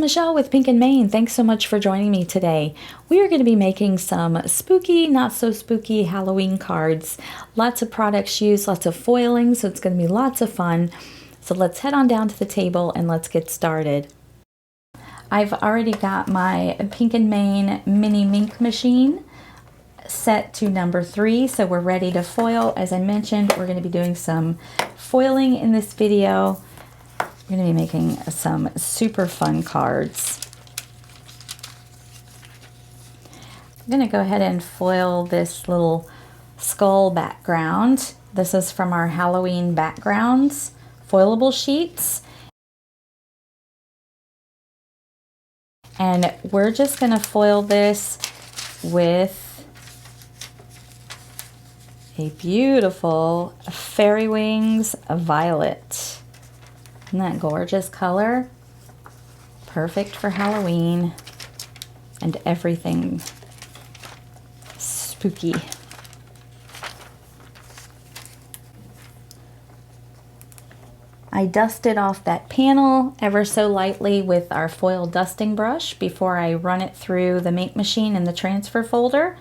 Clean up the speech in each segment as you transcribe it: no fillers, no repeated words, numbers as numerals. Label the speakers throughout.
Speaker 1: Michelle with Pink and Main. Thanks so much for joining me today. We are going to be making some spooky, not so spooky Halloween cards. Lots of products used, lots of foiling, so it's going to be lots of fun. So let's head on down to the table and let's get started. I've already got my Pink and Main mini Mink machine set to number 3, so we're ready to foil. As I mentioned, we're going to be doing some foiling in this video. We're going to be making some super fun cards. I'm going to go ahead and foil this little skull background. This is from our Halloween backgrounds foilable sheets. And we're just going to foil this with a beautiful Fairy Wings Violet. Isn't that gorgeous color? Perfect for Halloween and everything spooky. I dusted off that panel ever so lightly with our foil dusting brush before I run it through the Mink machine in the transfer folder.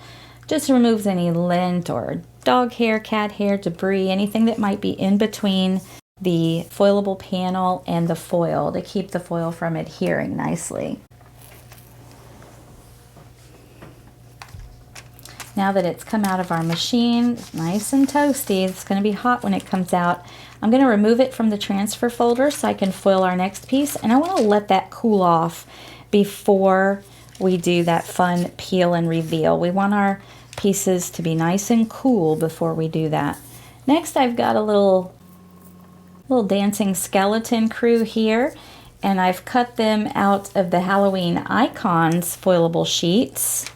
Speaker 1: Just removes any lint or dog hair, cat hair, debris, anything that might be in between the foilable panel and the foil to keep the foil from adhering nicely. Now that it's come out of our machine, nice and toasty, it's going to be hot when it comes out. I'm going to remove it from the transfer folder so I can foil our next piece, and I want to let that cool off before we do that fun peel and reveal. We want our pieces to be nice and cool before we do that. Next, I've got a little dancing skeleton crew here, and I've cut them out of the Halloween Icons foilable sheets.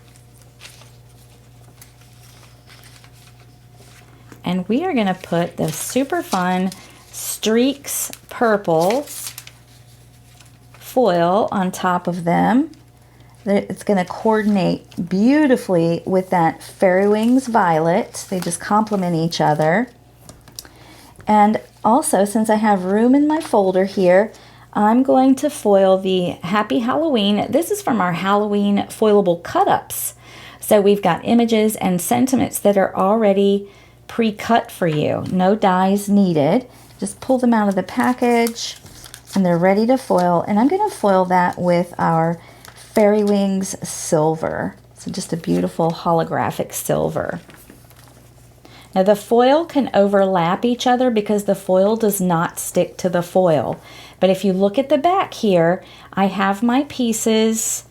Speaker 1: And we are going to put the super fun Streaks purple foil on top of them. It's going to coordinate beautifully with that Fairy Wings Violet. They just complement each other. And also, since I have room in my folder here, I'm going to foil the Happy Halloween. This is from our Halloween foilable cut-ups. So we've got images and sentiments that are already pre-cut for you. No dies needed. Just pull them out of the package and they're ready to foil. And I'm going to foil that with our Fairy Wings Silver. So just a beautiful holographic silver. Now the foil can overlap each other because the foil does not stick to the foil. But if you look at the back here, I have my pieces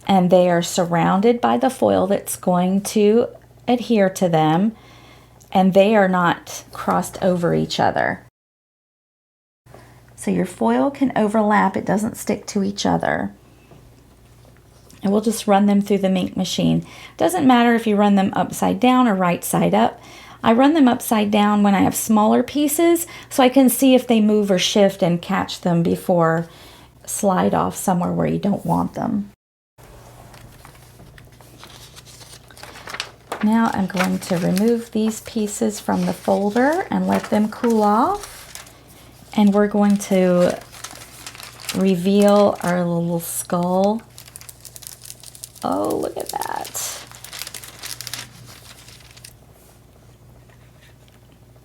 Speaker 1: and they are surrounded by the foil that's going to adhere to them, and they are not crossed over each other. So your foil can overlap, it doesn't stick to each other. And we'll just run them through the Mink machine. Doesn't matter if you run them upside down or right side up. I run them upside down when I have smaller pieces so I can see if they move or shift and catch them before slide off somewhere where you don't want them. Now I'm going to remove these pieces from the folder and let them cool off. And we're going to reveal our little skull. Oh, look at that.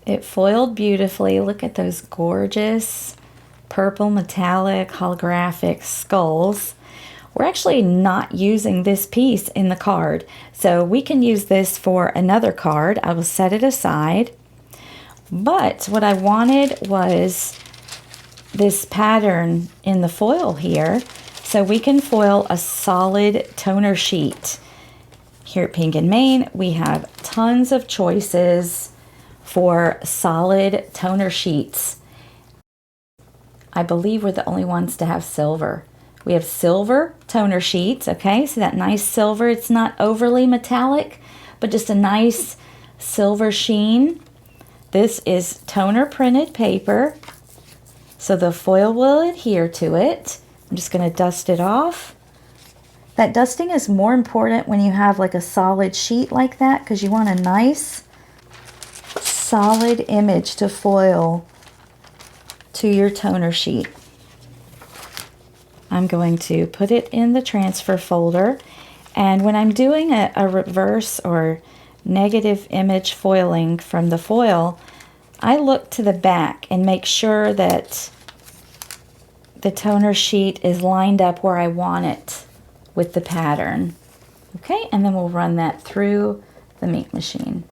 Speaker 1: It foiled beautifully. Look at those gorgeous purple metallic holographic skulls. We're actually not using this piece in the card, so we can use this for another card. I will set it aside. But what I wanted was this pattern in the foil here, so we can foil a solid toner sheet. Here at Pink and Main, we have tons of choices for solid toner sheets. I believe we're the only ones to have silver. We have silver toner sheets, okay? So that nice silver, it's not overly metallic, but just a nice silver sheen. This is toner printed paper, so the foil will adhere to it. I'm just going to dust it off. That dusting is more important when you have like a solid sheet like that, because you want a nice solid image to foil to your toner sheet. I'm going to put it in the transfer folder. And when I'm doing a reverse or negative image foiling from the foil, I look to the back and make sure that the toner sheet is lined up where I want it with the pattern. Okay, and then we'll run that through the Minc machine.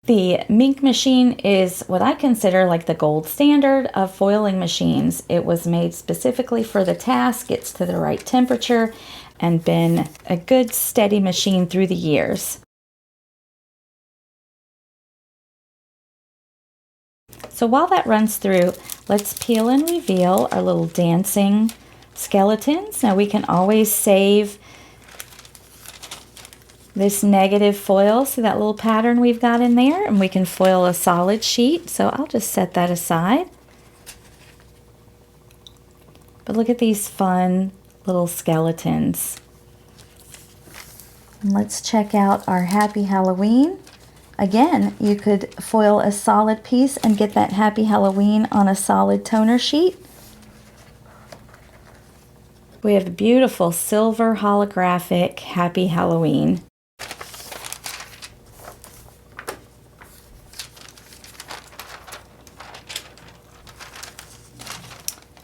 Speaker 1: The Minc machine is what I consider like the gold standard of foiling machines. It was made specifically for the task, gets to the right temperature, and been a good steady machine through the years. So while that runs through, let's peel and reveal our little dancing skeletons. Now we can always save this negative foil, so that little pattern we've got in there, and we can foil a solid sheet. So I'll just set that aside. But look at these fun little skeletons. And let's check out our Happy Halloween. Again, you could foil a solid piece and get that Happy Halloween on a solid toner sheet. We have a beautiful silver holographic Happy Halloween.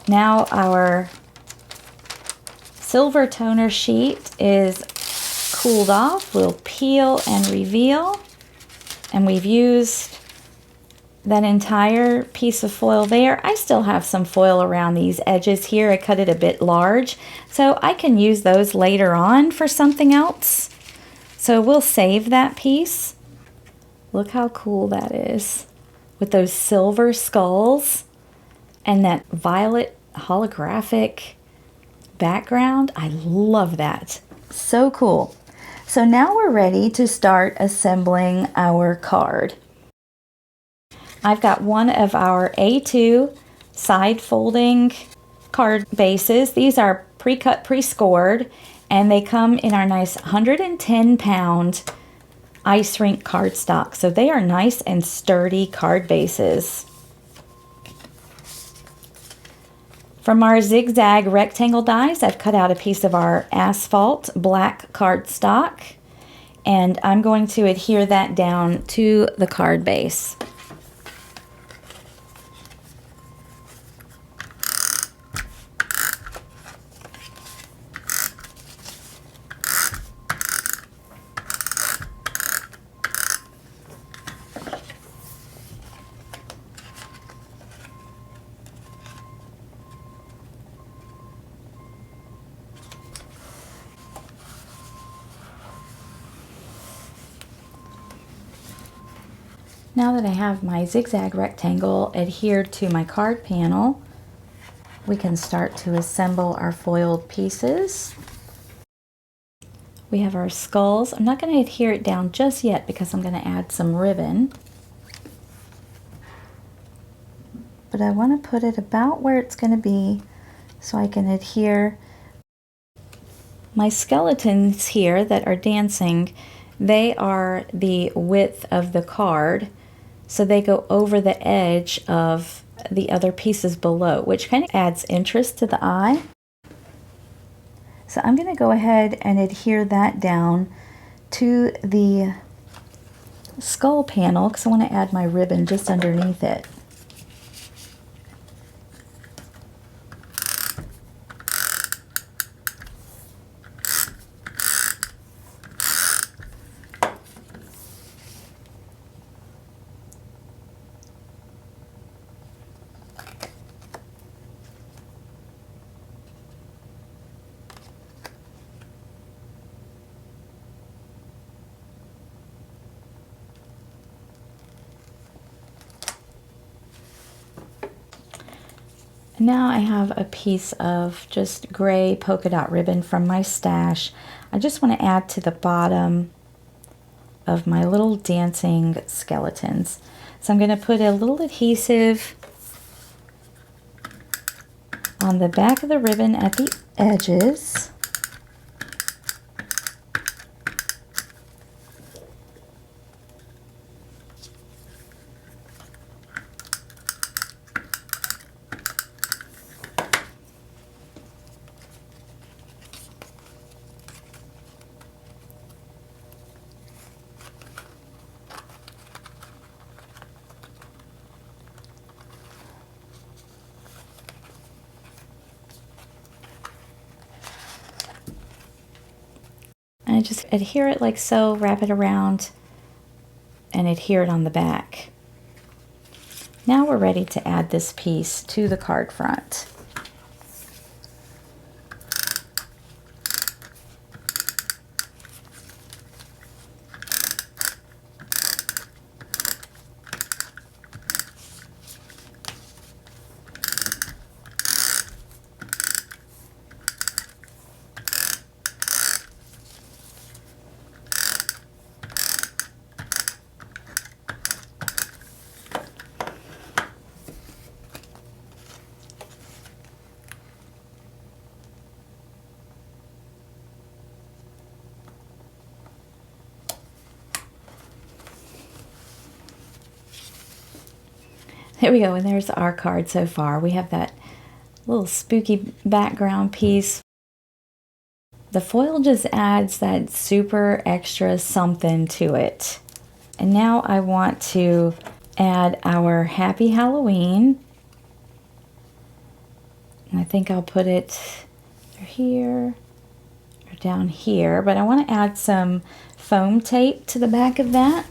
Speaker 1: Now our silver toner sheet is cooled off. We'll peel and reveal. And we've used that entire piece of foil there. I still have some foil around these edges here. I cut it a bit large, so I can use those later on for something else. So we'll save that piece. Look how cool that is with those silver skulls and that violet holographic background. I love that. So cool. So now we're ready to start assembling our card. I've got one of our A2 side folding card bases. These are pre-cut, pre-scored, and they come in our nice 110-pound ice rink cardstock. So they are nice and sturdy card bases. From our zigzag rectangle dies, I've cut out a piece of our asphalt black cardstock, and I'm going to adhere that down to the card base. Now that I have my zigzag rectangle adhered to my card panel, we can start to assemble our foiled pieces. We have our skulls. I'm not going to adhere it down just yet because I'm going to add some ribbon. But I want to put it about where it's going to be so I can adhere. My skeletons here that are dancing, they are the width of the card. So they go over the edge of the other pieces below, which kind of adds interest to the eye. So I'm going to go ahead and adhere that down to the skull panel because I want to add my ribbon just underneath it. Now I have a piece of just gray polka dot ribbon from my stash. I just want to add to the bottom of my little dancing skeletons. So I'm going to put a little adhesive on the back of the ribbon at the edges. And I just adhere it like so, wrap it around, and adhere it on the back. Now we're ready to add this piece to the card front. There we go, and there's our card so far. We have that little spooky background piece. The foil just adds that super extra something to it. And now I want to add our Happy Halloween. And I think I'll put it here or down here, but I want to add some foam tape to the back of that.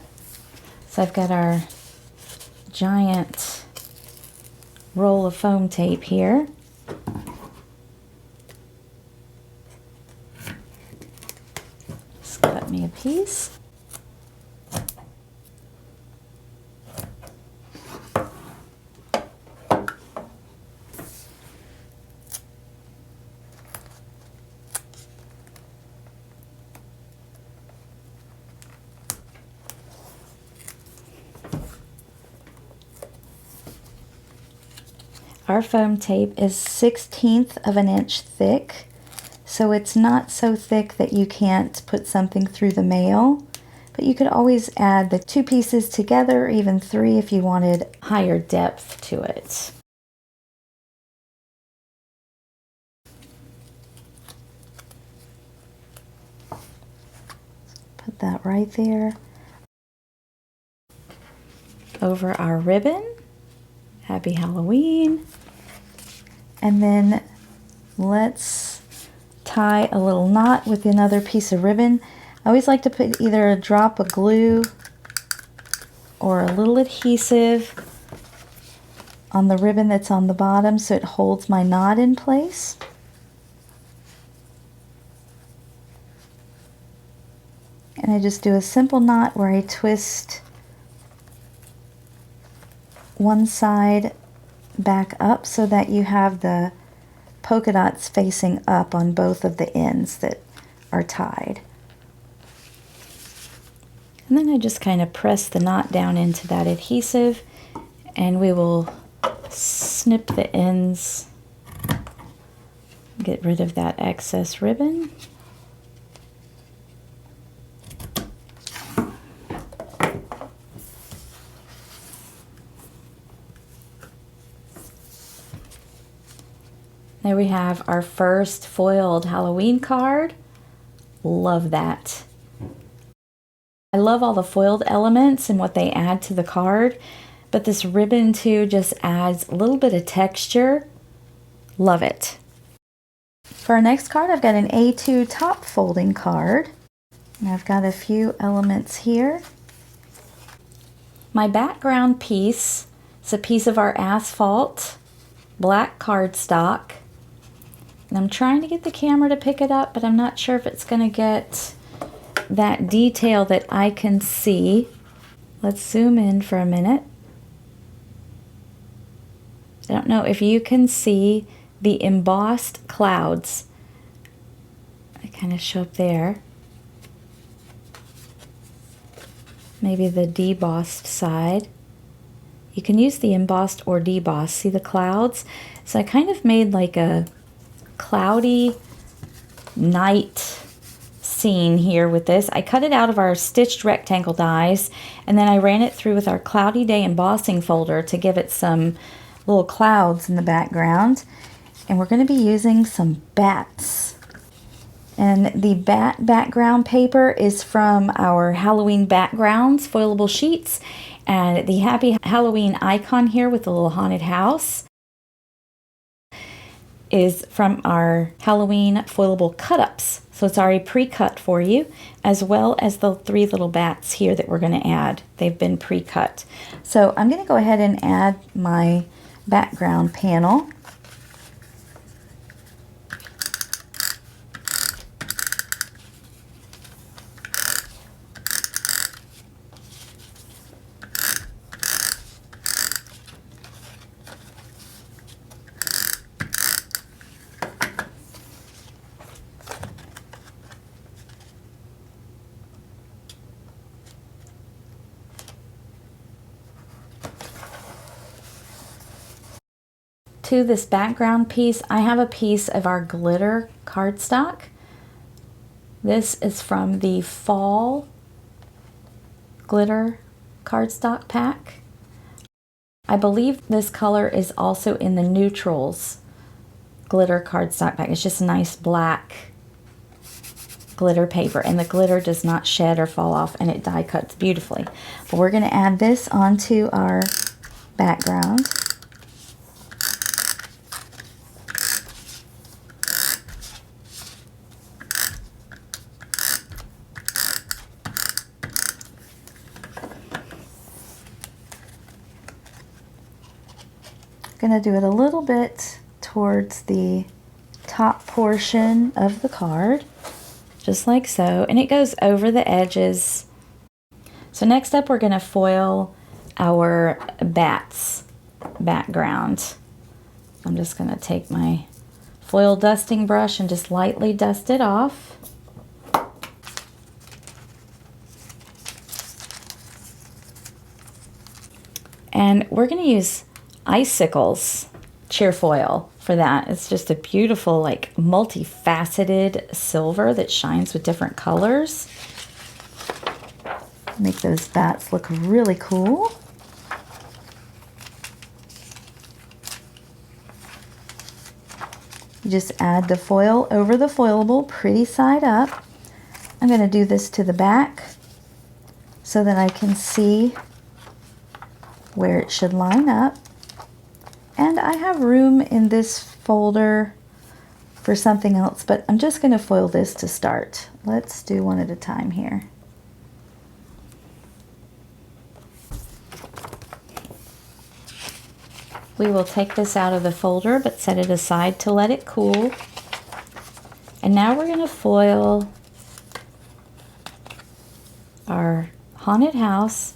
Speaker 1: So I've got our giant roll of foam tape here. Just cut me a piece. Our foam tape is 1/16 of an inch thick, so it's not so thick that you can't put something through the mail, but you could always add the 2 pieces together, or even 3 if you wanted higher depth to it. Put that right there over our ribbon. Happy Halloween. And then let's tie a little knot with another piece of ribbon. I always like to put either a drop of glue or a little adhesive on the ribbon that's on the bottom so it holds my knot in place. And I just do a simple knot where I twist one side back up so that you have the polka dots facing up on both of the ends that are tied. And then I just kind of press the knot down into that adhesive, and we will snip the ends, get rid of that excess ribbon. There we have our first foiled Halloween card. Love that. I love all the foiled elements and what they add to the card, but this ribbon too just adds a little bit of texture. Love it. For our next card, I've got an A2 top folding card. And I've got a few elements here. My background piece is a piece of our asphalt black cardstock. And I'm trying to get the camera to pick it up, but I'm not sure if it's going to get that detail that I can see. Let's zoom in for a minute. I don't know if you can see the embossed clouds. They kind of show up there. Maybe the debossed side. You can use the embossed or debossed. See the clouds? So I kind of made like a cloudy night scene here with this. I cut it out of our stitched rectangle dies, and then I ran it through with our Cloudy Day embossing folder to give it some little clouds in the background. And we're going to be using some bats. And the bat background paper is from our Halloween backgrounds foilable sheets, and the Happy Halloween icon here with the little haunted house is from our Halloween foilable cut-ups. So it's already pre-cut for you, as well as the 3 little bats here that we're going to add. They've been pre-cut. So I'm going to go ahead and add my background panel. To this background piece, I have a piece of our glitter cardstock. This is from the fall glitter cardstock pack. I believe this color is also in the neutrals glitter cardstock pack. It's just nice black glitter paper, and the glitter does not shed or fall off, and it die cuts beautifully. But we're going to add this onto our background. Going to do it a little bit towards the top portion of the card, just like so, and it goes over the edges. So next up, we're going to foil our bats background. I'm just going to take my foil dusting brush and just lightly dust it off. And we're going to use Icicles cheer foil for that. It's just a beautiful, like, multifaceted silver that shines with different colors. Make those bats look really cool. You just add the foil over the foilable, pretty side up. I'm going to do this to the back so that I can see where it should line up. And I have room in this folder for something else, but I'm just going to foil this to start. Let's do one at a time here. We will take this out of the folder, but set it aside to let it cool. And now we're going to foil our haunted house.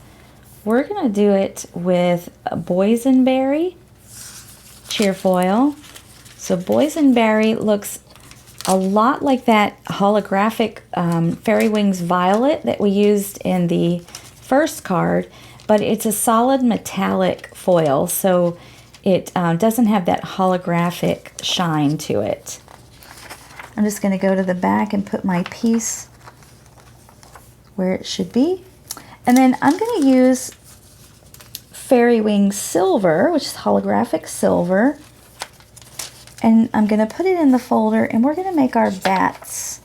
Speaker 1: We're going to do it with boysenberry cheer foil. So boysenberry looks a lot like that holographic Fairy Wings Violet that we used in the first card, but it's a solid metallic foil, so it doesn't have that holographic shine to it. I'm just going to go to the back and put my piece where it should be. And then I'm going to use Fairy Wings Silver, which is holographic silver. And I'm going to put it in the folder, and we're going to make our bats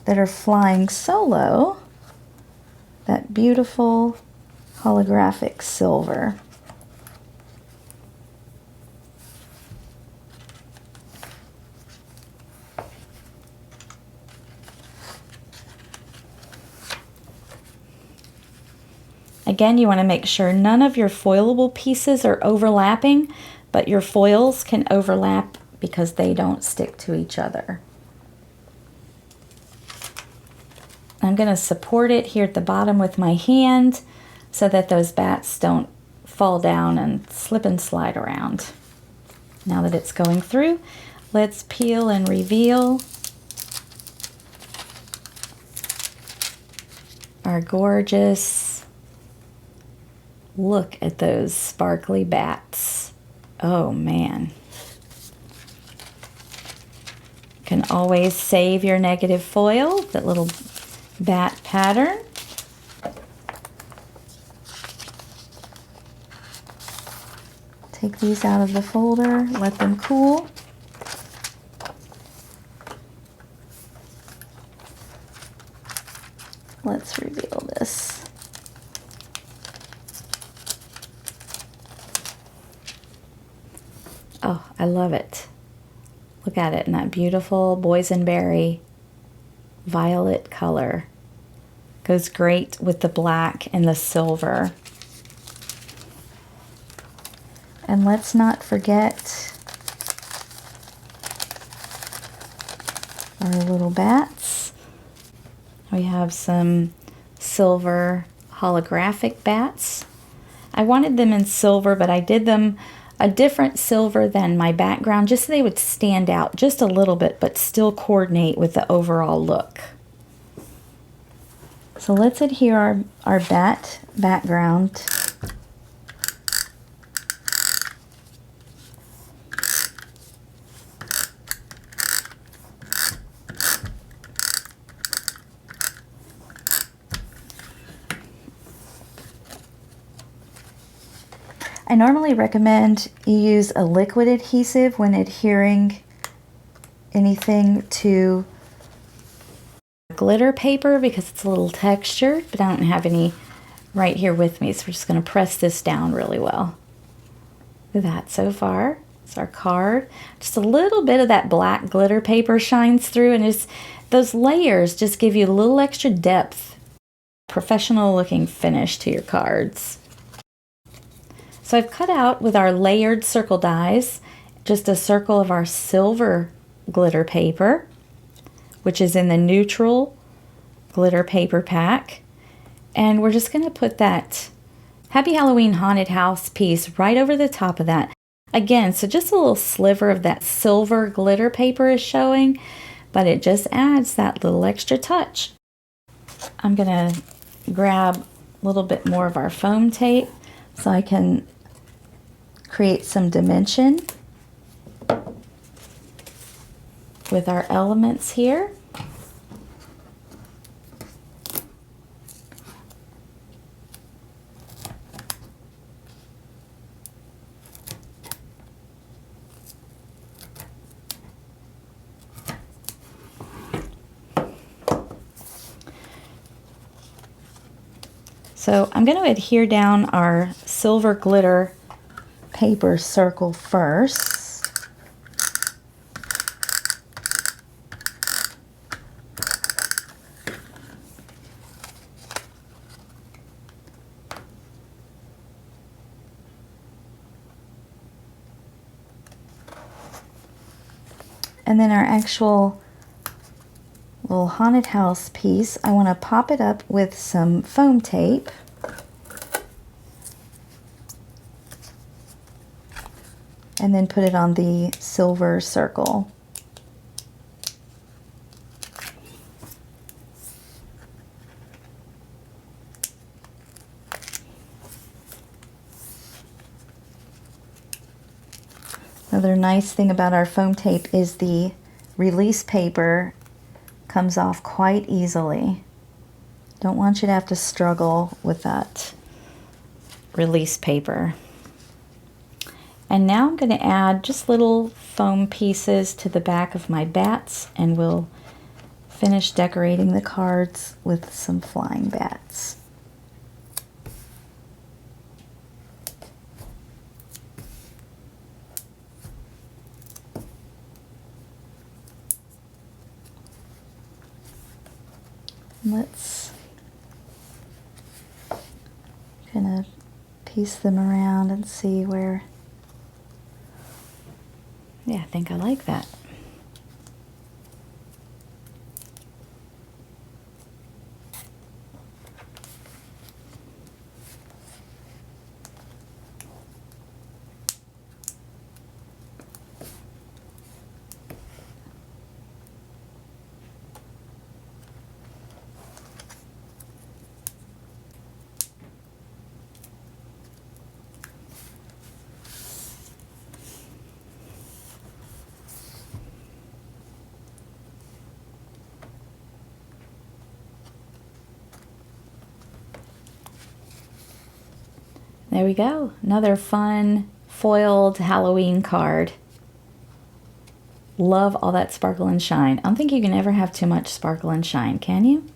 Speaker 1: that are flying solo that beautiful holographic silver. Again, you want to make sure none of your foilable pieces are overlapping, but your foils can overlap because they don't stick to each other. I'm going to support it here at the bottom with my hand so that those bats don't fall down and slip and slide around. Now that it's going through, let's peel and reveal our gorgeous. Look at those sparkly bats. Oh man. You can always save your negative foil, that little bat pattern. Take these out of the folder, let them cool. Let's reveal this. Oh, I love it. Look at it in that beautiful boysenberry violet color. Goes great with the black and the silver. And let's not forget our little bats. We have some silver holographic bats. I wanted them in silver, but I did them a different silver than my background just so they would stand out just a little bit but still coordinate with the overall look. So let's adhere our bat background I normally recommend you use a liquid adhesive when adhering anything to glitter paper because it's a little textured, but I don't have any right here with me, so we're just going to press this down really well. Look at that so far. It's our card. Just a little bit of that black glitter paper shines through, and it's, those layers just give you a little extra depth. Professional looking finish to your cards. So I've cut out with our layered circle dies just a circle of our silver glitter paper, which is in the neutral glitter paper pack. And we're just going to put that Happy Halloween Haunted House piece right over the top of that. Again, so just a little sliver of that silver glitter paper is showing, but it just adds that little extra touch. I'm going to grab a little bit more of our foam tape so I can create some dimension with our elements here. So I'm going to adhere down our silver glitter paper circle first. And then our actual little haunted house piece, I want to pop it up with some foam tape. And then put it on the silver circle. Another nice thing about our foam tape is the release paper comes off quite easily. Don't want you to have to struggle with that release paper. And now I'm going to add just little foam pieces to the back of my bats, and we'll finish decorating the cards with some flying bats. Let's kind of piece them around and see where. Yeah, I think I like that. There we go. Another fun foiled Halloween card. Love all that sparkle and shine. I don't think you can ever have too much sparkle and shine, can you?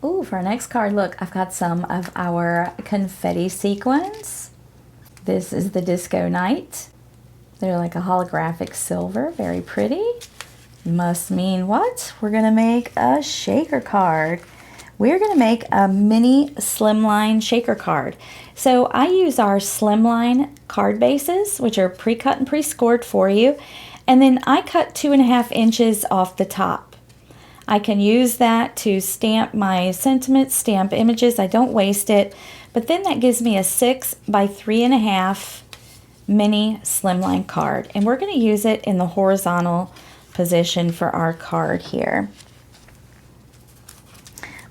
Speaker 1: Ooh, for our next card, look, I've got some of our confetti sequins. This is the Disco Night. They're like a holographic silver, very pretty. Must mean what? We're gonna make a shaker card. We're gonna make a mini slimline shaker card. So I use our slimline card bases, which are pre-cut and pre-scored for you. And then I cut 2.5 inches off the top. I can use that to stamp my sentiments, stamp images. I don't waste it. But then that gives me a 6 by 3.5 mini slimline card. And we're going to use it in the horizontal position for our card here.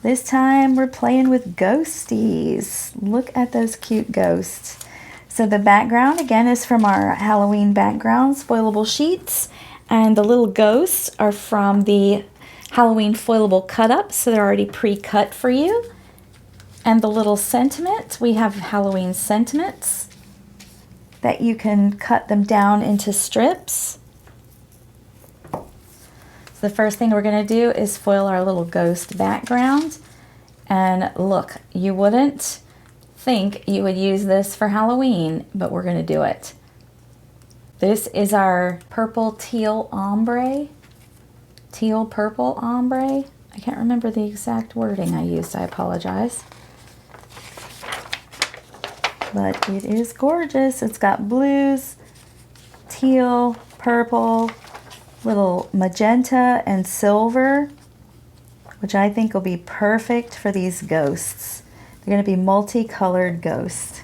Speaker 1: This time we're playing with ghosties. Look at those cute ghosts. So the background again is from our Halloween backgrounds, foilable sheets. And the little ghosts are from the Halloween foilable cut-ups, so they're already pre-cut for you. And the little sentiments, we have Halloween sentiments that you can cut them down into strips. So the first thing we're going to do is foil our little ghost background. And look, you wouldn't think you would use this for Halloween, but we're going to do it. This is our purple teal ombre. Teal purple ombre. I can't remember the exact wording I used. I apologize. But it is gorgeous. It's got blues, teal, purple, little magenta and silver, which I think will be perfect for these ghosts. They're going to be multicolored ghosts.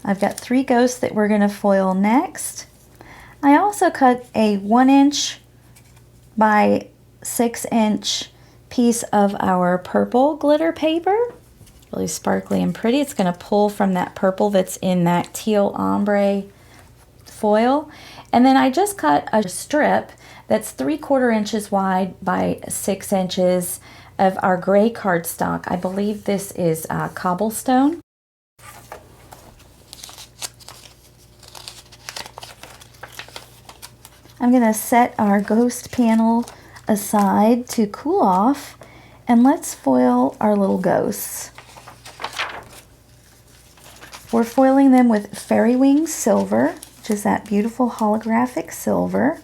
Speaker 1: I've got 3 ghosts that we're going to foil next. I also cut a 1 inch by 6 inch piece of our purple glitter paper. Really sparkly and pretty. It's going to pull from that purple that's in that teal ombre foil. And then I just cut a strip that's 3/4 inches wide by 6 inches of our gray cardstock. I believe this is cobblestone. I'm going to set our ghost panel aside to cool off, and let's foil our little ghosts. We're foiling them with Fairy Wings Silver, which is that beautiful holographic silver.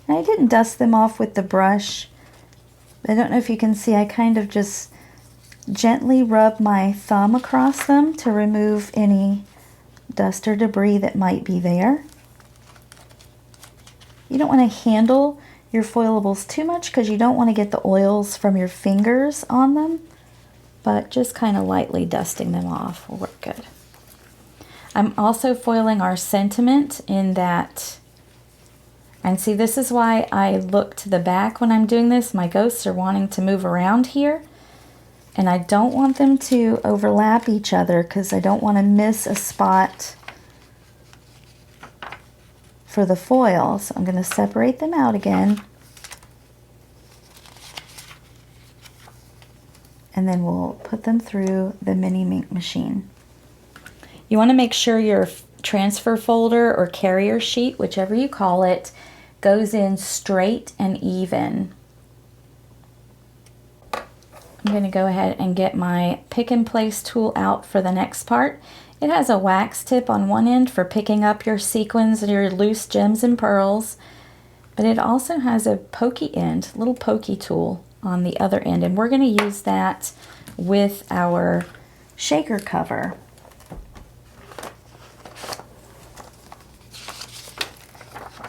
Speaker 1: Now, I didn't dust them off with the brush. I don't know if you can see, I kind of just gently rub my thumb across them to remove any dust or debris that might be there. You don't want to handle your foilables too much because you don't want to get the oils from your fingers on them, but just kind of lightly dusting them off will work good. I'm also foiling our sentiment in that, and see, this is why I look to the back when I'm doing this. My ghosts are wanting to move around here, and I don't want them to overlap each other because I don't want to miss a spot for the foil. So I'm going to separate them out again. And then we'll put them through the mini ink machine. You want to make sure your transfer folder or carrier sheet, whichever you call it, goes in straight and even. I'm going to go ahead and get my pick and place tool out for the next part. It has a wax tip on one end for picking up your sequins and your loose gems and pearls, but it also has a pokey end, little pokey tool on the other end, and we're going to use that with our shaker cover.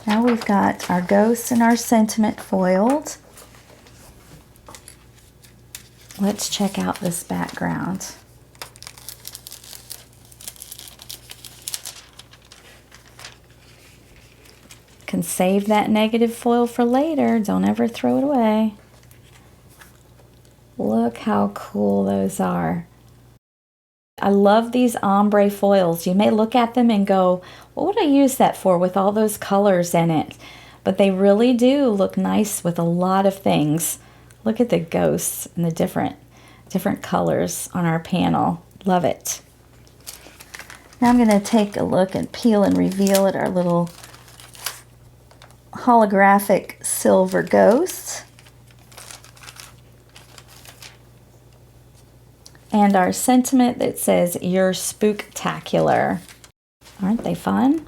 Speaker 1: Now we've got our ghosts and our sentiment foiled. Let's check out this background. Can save that negative foil for later. Don't ever throw it away. Look how cool those are. I love these ombre foils. You may look at them and go, what would I use that for with all those colors in it? But they really do look nice with a lot of things. Look at the ghosts and the different colors on our panel. Love it. Now I'm going to take a look and peel and reveal at our little holographic silver ghosts. And our sentiment that says, "You're spooktacular." Aren't they fun?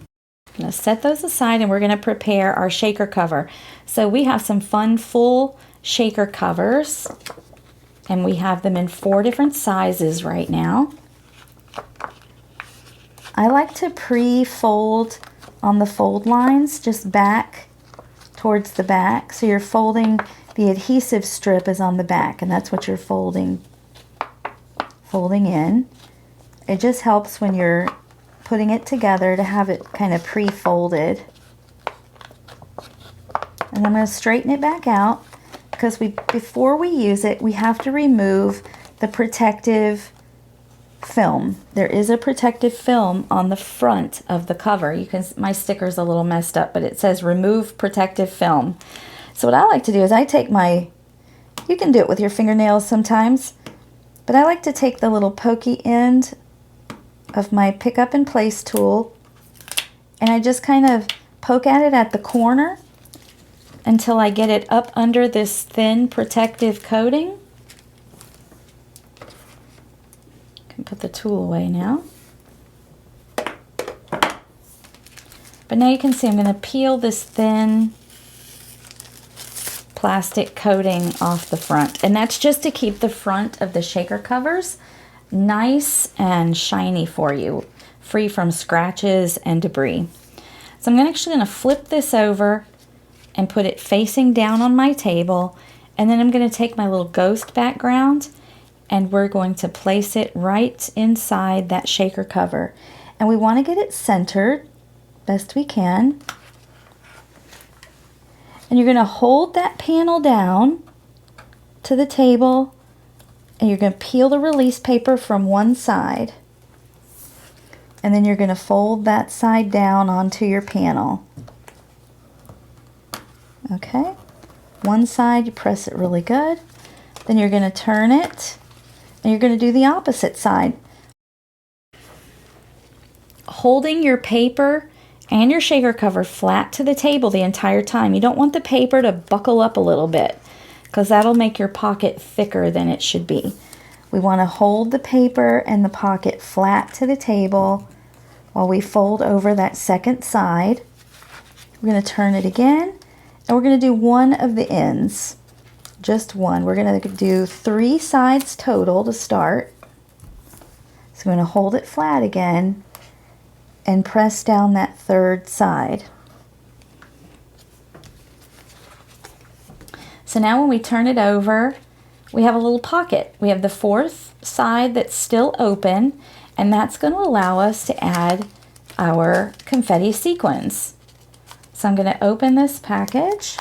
Speaker 1: I'm going to set those aside and we're going to prepare our shaker cover. So we have some fun full shaker covers and we have them in 4 different sizes right now. I like to pre-fold on the fold lines, just back towards the back. So you're folding, the adhesive strip is on the back and that's what you're folding in. It just helps when you're putting it together to have it kind of pre-folded. And I'm going to straighten it back out because before we use it, we have to remove the protective film. There is a protective film on the front of the cover. You can, my sticker's a little messed up, but it says remove protective film. So what I like to do is I take my, you can do it with your fingernails sometimes, but I like to take the little pokey end of my pick up and place tool and I just kind of poke at it at the corner until I get it up under this thin protective coating. Can put the tool away now. But now you can see I'm going to peel this thin plastic coating off the front, and that's just to keep the front of the shaker covers nice and shiny for you, free from scratches and debris. So I'm actually going to flip this over and put it facing down on my table, and then I'm going to take my little ghost background and we're going to place it right inside that shaker cover. And we want to get it centered best we can. And you're going to hold that panel down to the table and you're going to peel the release paper from one side. And then you're going to fold that side down onto your panel. Okay, one side you press it really good. Then you're going to turn it and you're going to do the opposite side. Holding your paper and your shaker cover flat to the table the entire time. You don't want the paper to buckle up a little bit because that'll make your pocket thicker than it should be. We want to hold the paper and the pocket flat to the table while we fold over that second side. We're going to turn it again and we're going to do one of the ends. Just one. We're going to do 3 sides total to start. So I'm going to hold it flat again and press down that third side. So now when we turn it over, we have a little pocket. We have the 4th side that's still open, and that's going to allow us to add our confetti sequins. So I'm going to open this package.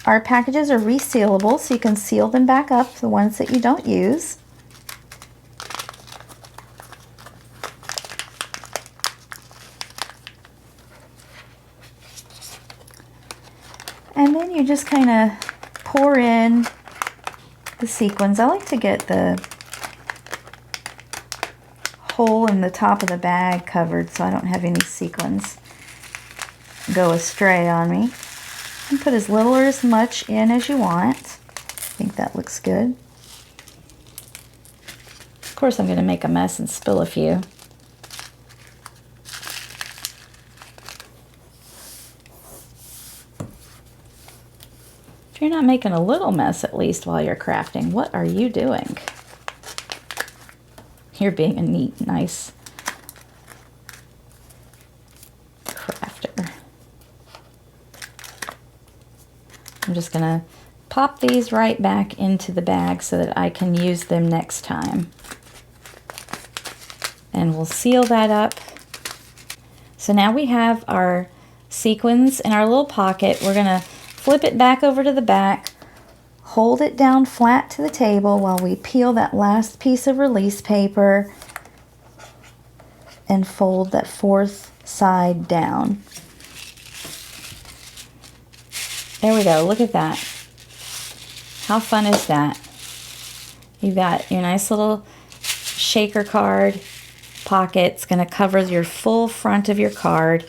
Speaker 1: Our packages are resealable, so you can seal them back up, the ones that you don't use. And then you just kind of pour in the sequins. I like to get the hole in the top of the bag covered so I don't have any sequins go astray on me. And put as little or as much in as you want. I think that looks good. Of course I'm going to make a mess and spill a few. If you're not making a little mess at least while you're crafting, what are you doing? You're being a neat, nice crafter. I'm just going to pop these right back into the bag so that I can use them next time. And we'll seal that up. So now we have our sequins in our little pocket. We're going to flip it back over to the back, hold it down flat to the table while we peel that last piece of release paper and fold that 4th side down. There we go, look at that. How fun is that? You've got your nice little shaker card pocket's going to cover your full front of your card.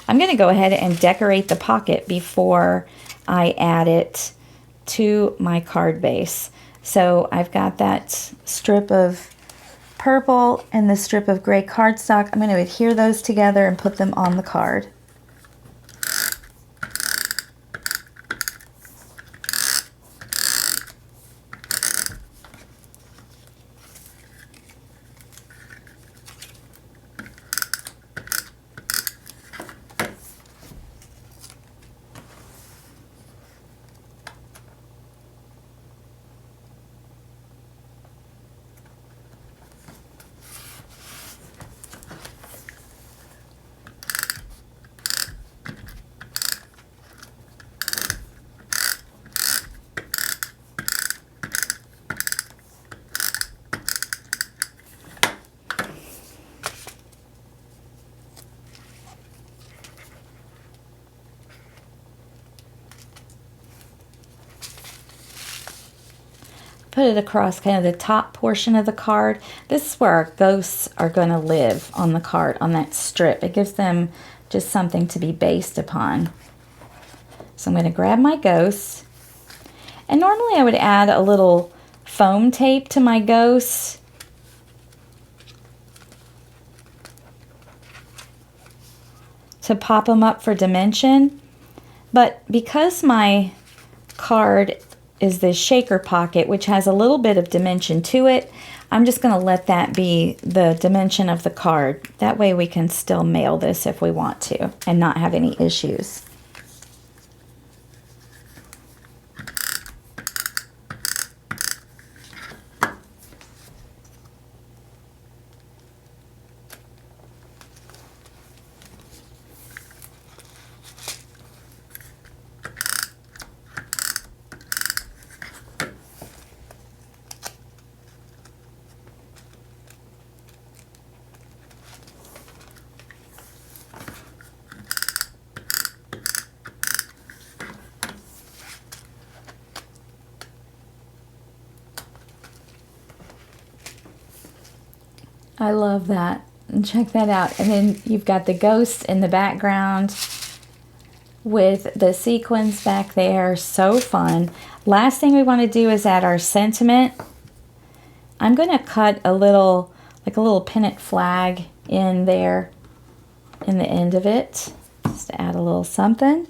Speaker 1: I'm going to go ahead and decorate the pocket before I add it to my card base. So I've got that strip of purple and the strip of gray cardstock. I'm going to adhere those together and put them on the card. Put it across kind of the top portion of the card. This is where our ghosts are going to live on the card, on that strip. It gives them just something to be based upon. So I'm going to grab my ghosts. And normally I would add a little foam tape to my ghosts. To pop them up for dimension. But because my card is this shaker pocket, which has a little bit of dimension to it, I'm just going to let that be the dimension of the card. That way we can still mail this if we want to and not have any issues. I love that. And check that out. And then you've got the ghosts in the background with the sequins back there. So fun. Last thing we want to do is add our sentiment. I'm going to cut a little, like a little pennant flag in there in the end of it, just to add a little something.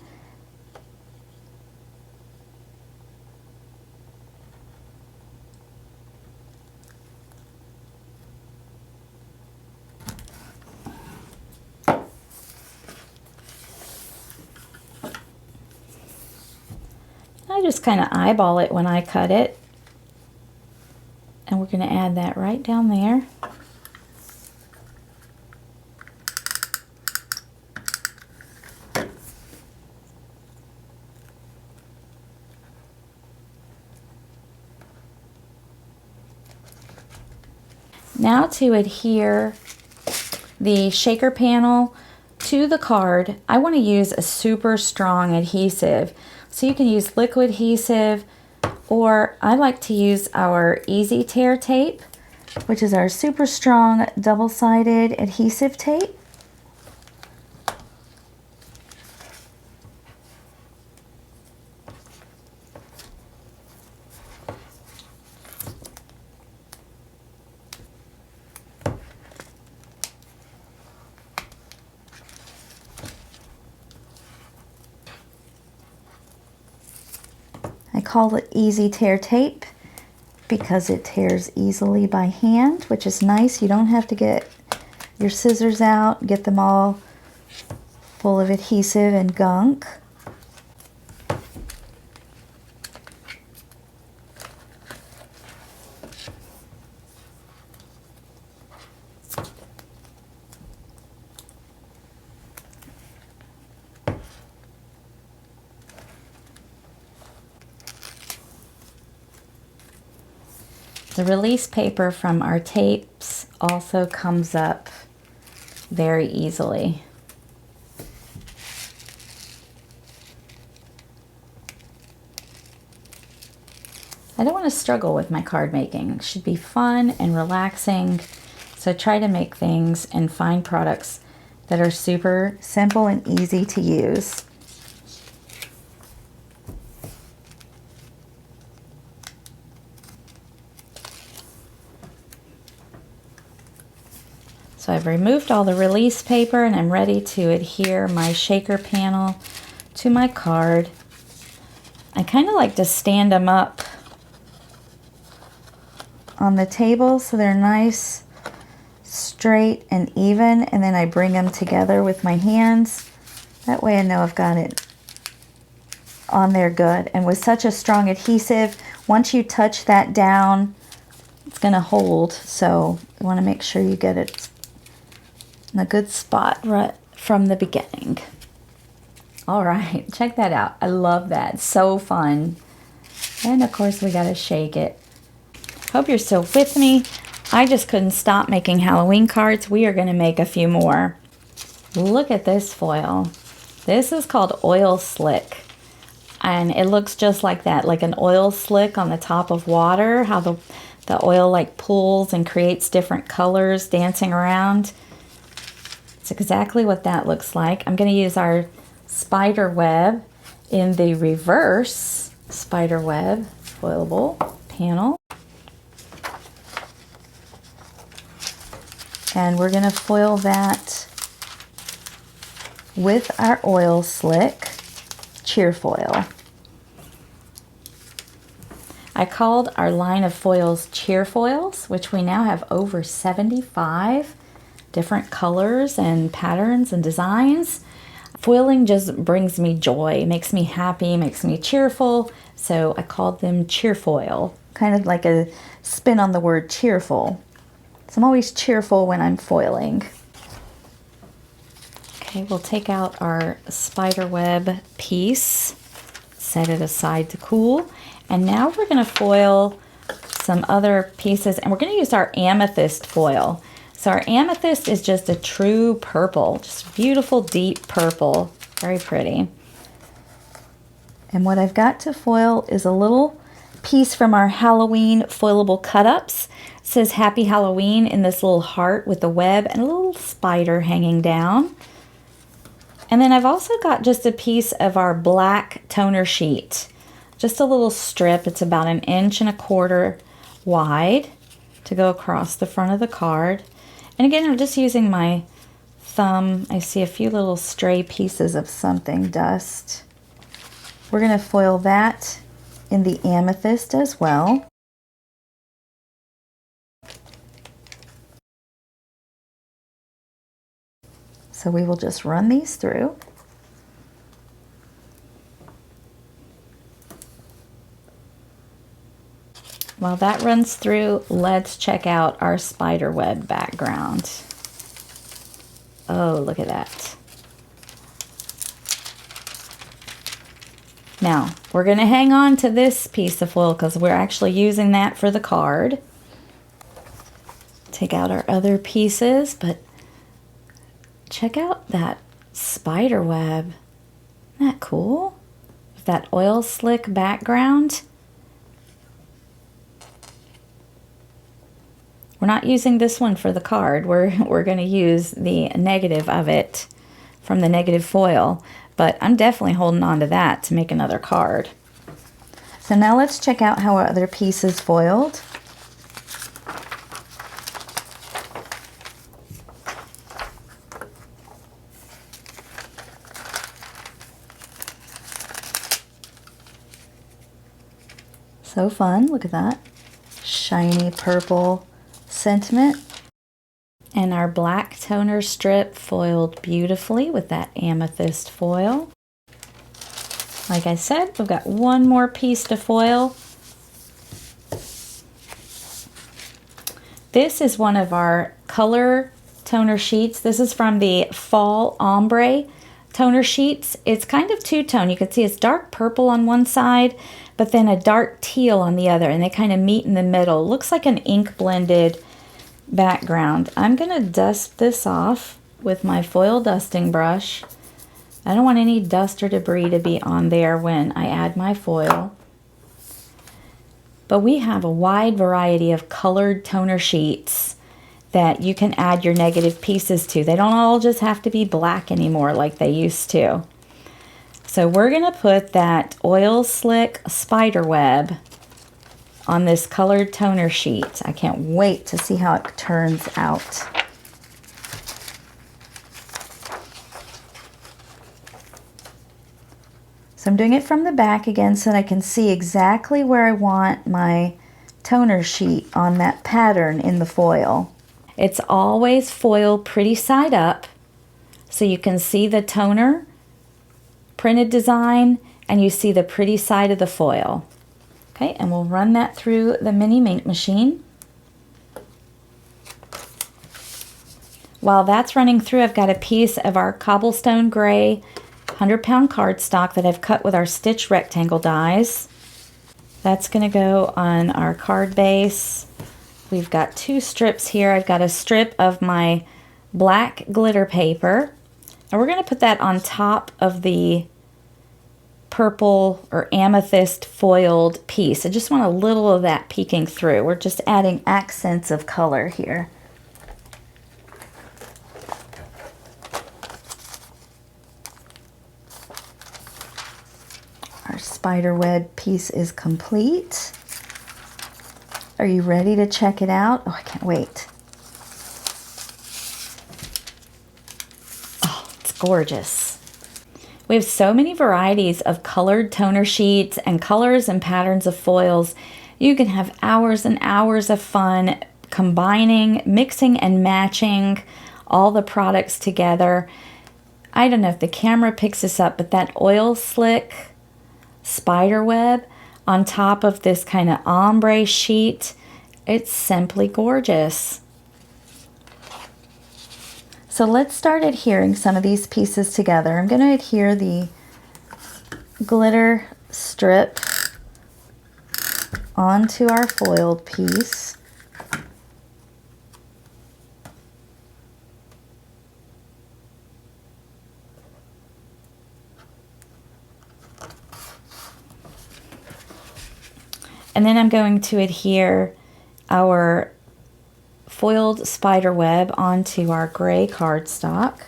Speaker 1: I just kind of eyeball it when I cut it. And we're going to add that right down there. Now to adhere the shaker panel to the card, I want to use a super strong adhesive. So you can use liquid adhesive, or I like to use our Easy Tear tape, which is our super strong double-sided adhesive tape. I call it Easy Tear tape because it tears easily by hand, which is nice. You don't have to get your scissors out, get them all full of adhesive and gunk. The release paper from our tapes also comes up very easily. I don't want to struggle with my card making. It should be fun and relaxing So try to make things and find products that are super simple and easy to use. So I've removed all the release paper and I'm ready to adhere my shaker panel to my card. I kind of like to stand them up on the table so they're nice, straight and even, and then I bring them together with my hands. That way I know I've got it on there good. And with such a strong adhesive, once you touch that down, it's going to hold. So you want to make sure you get it in a good spot right from the beginning. All right, check that out. I love that. So fun. And of course we got to shake it. Hope you're still with me. I just couldn't stop making Halloween cards. We are going to make a few more. Look at this foil. This is called Oil Slick. And it looks just like that, like an oil slick on the top of water, how the oil like pulls and creates different colors dancing around. It's exactly what that looks like. I'm going to use our spider web in the reverse spider web foilable panel. And we're going to foil that with our oil slick cheer foil. I called our line of foils cheer foils, which we now have over 75 different colors and patterns and designs. Foiling just brings me joy, makes me happy, makes me cheerful. So I called them Cheerfoil, kind of like a spin on the word cheerful. So I'm always cheerful when I'm foiling. Okay, we'll take out our spider web piece, set it aside to cool. And now we're going to foil some other pieces, and we're going to use our amethyst foil. So our amethyst is just a true purple, just beautiful deep purple, very pretty. And what I've got to foil is a little piece from our Halloween foilable cut-ups. It says Happy Halloween in this little heart with a web and a little spider hanging down. And then I've also got just a piece of our black toner sheet, just a little strip. It's about 1.25 inches wide to go across the front of the card. And again, I'm just using my thumb. I see a few little stray pieces of something, dust. We're going to foil that in the amethyst as well. So we will just run these through. While that runs through, let's check out our spider web background. Oh, look at that. Now, we're going to hang on to this piece of foil because we're actually using that for the card. Take out our other pieces, but check out that spider web. Isn't that cool? With that oil slick background. We're not using this one for the card. We're going to use the negative of it from the negative foil. But I'm definitely holding on to that to make another card. So now let's check out how our other piece is foiled. So fun, look at that. Shiny purple sentiment. And our black toner strip foiled beautifully with that amethyst foil. Like I said, we've got one more piece to foil. This is one of our color toner sheets. This is from the Fall Ombre toner sheets. It's kind of two-tone. You can see it's dark purple on one side, but then a dark teal on the other, and they kind of meet in the middle. Looks like an ink blended background. I'm going to dust this off with my foil dusting brush. I don't want any dust or debris to be on there when I add my foil. But we have a wide variety of colored toner sheets that you can add your negative pieces to. They don't all just have to be black anymore like they used to. So we're going to put that Oil Slick spider web on this colored toner sheet. I can't wait to see how it turns out. So I'm doing it from the back again so that I can see exactly where I want my toner sheet on that pattern in the foil. It's always foiled pretty side up so you can see the toner printed design and you see the pretty side of the foil. Okay, and we'll run that through the mini ink machine. While that's running through, I've got a piece of our cobblestone gray 100-pound cardstock that I've cut with our stitch rectangle dies. That's going to go on our card base. We've got 2 strips here. I've got a strip of my black glitter paper, and we're going to put that on top of the purple or amethyst foiled piece. I just want a little of that peeking through. We're just adding accents of color here. Our spider web piece is complete. Are you ready to check it out? Oh, I can't wait. Oh, it's gorgeous. We have so many varieties of colored toner sheets and colors and patterns of foils. You can have hours and hours of fun combining, mixing, and matching all the products together. I don't know if the camera picks this up, but that Oil Slick spider web on top of this kind of ombre sheet, it's simply gorgeous. So let's start adhering some of these pieces together. I'm going to adhere the glitter strip onto our foiled piece. And then I'm going to adhere our foiled spider web onto our gray cardstock.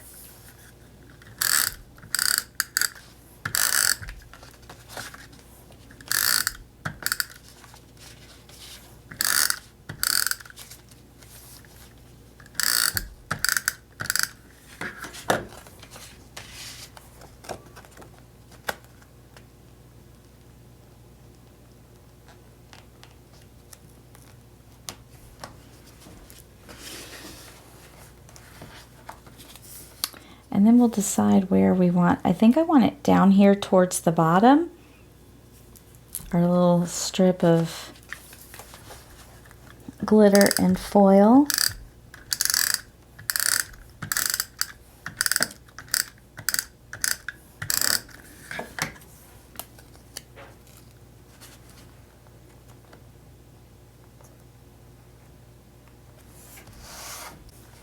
Speaker 1: And then we'll decide where we want. I think I want it down here towards the bottom. Our little strip of glitter and foil.